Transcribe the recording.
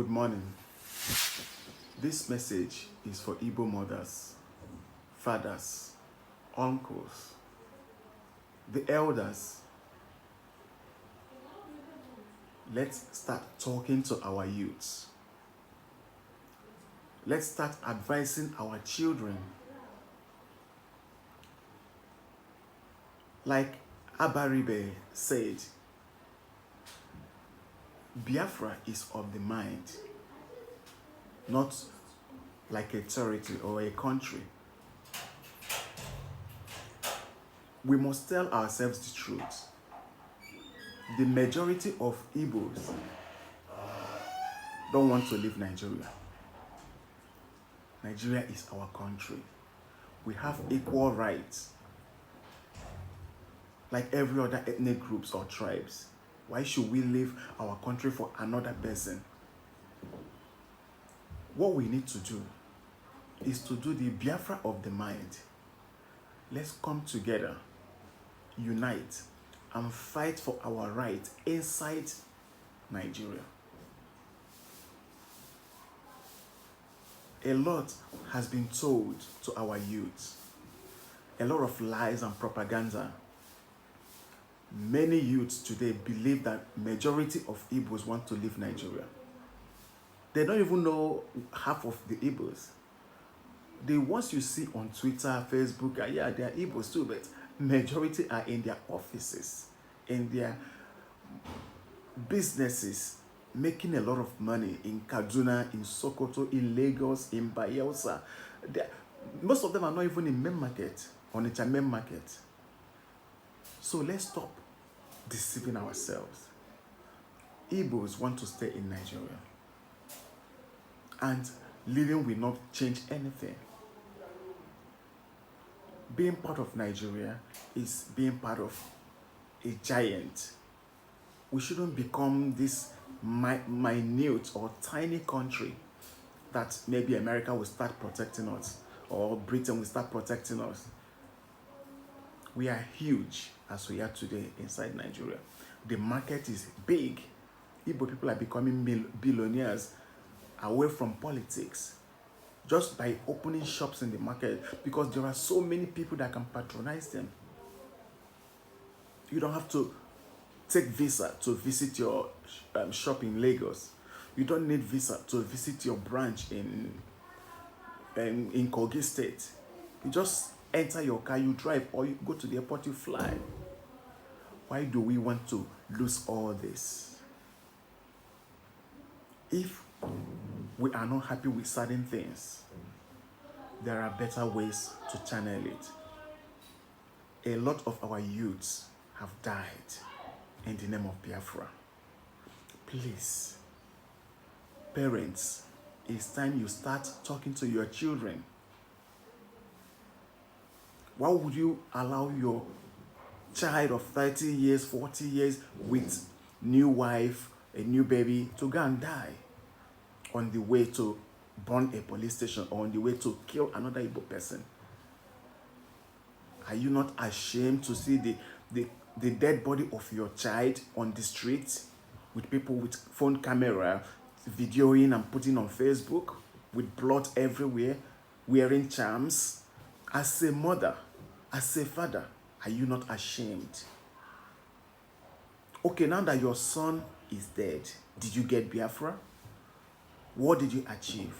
Good morning. This message is for Igbo mothers, fathers, uncles, the elders. Let's start talking to our youths. Let's start advising our children. Like Abaribe said, Biafra is of the mind, not like a territory or a country. We must tell ourselves the truth. The majority of Igbos don't want to leave Nigeria. Nigeria is our country. We have equal rights, like every other ethnic groups or tribes. Why should we leave our country for another person? What we need to do is to do the Biafra of the mind. Let's come together, unite, and fight for our right inside Nigeria. A lot has been told to our youth. A lot of lies and propaganda. Many youths today believe that majority of Igbos want to leave Nigeria. They don't even know half of the Igbos. The ones you see on Twitter, Facebook, yeah, they are Igbos too, but majority are in their offices, in their businesses, making a lot of money in Kaduna, in Sokoto, in Lagos, in Bayelsa. Most of them are not even in main market, on the main market. So let's stop deceiving ourselves. Igbos want to stay in Nigeria. And living will not change anything. Being part of Nigeria is being part of a giant. We shouldn't become this minute or tiny country that maybe America will start protecting us or Britain will start protecting us. We are huge as we are today inside Nigeria. The market is big. Igbo people are becoming billionaires away from politics just by opening shops in the market, because there are so many people that can patronize them. You don't have to take visa to visit your shop in Lagos. You don't need visa to visit your branch in Kogi State. You just enter your car, you drive, or you go to the airport, you fly. Why do we want to lose all this? If we are not happy with certain things, there are better ways to channel it. A lot of our youths have died in the name of Biafra. Please, parents, it's time you start talking to your children. Why would you allow your child of 30 years, 40 years with new wife, a new baby, to go and die on the way to burn a police station or on the way to kill another Igbo person? Are you not ashamed to see the dead body of your child on the street with people with phone camera videoing and putting on Facebook with blood everywhere, wearing charms? As a mother, as a father, are you not ashamed? Okay, now that your son is dead, did you get Biafra? What did you achieve?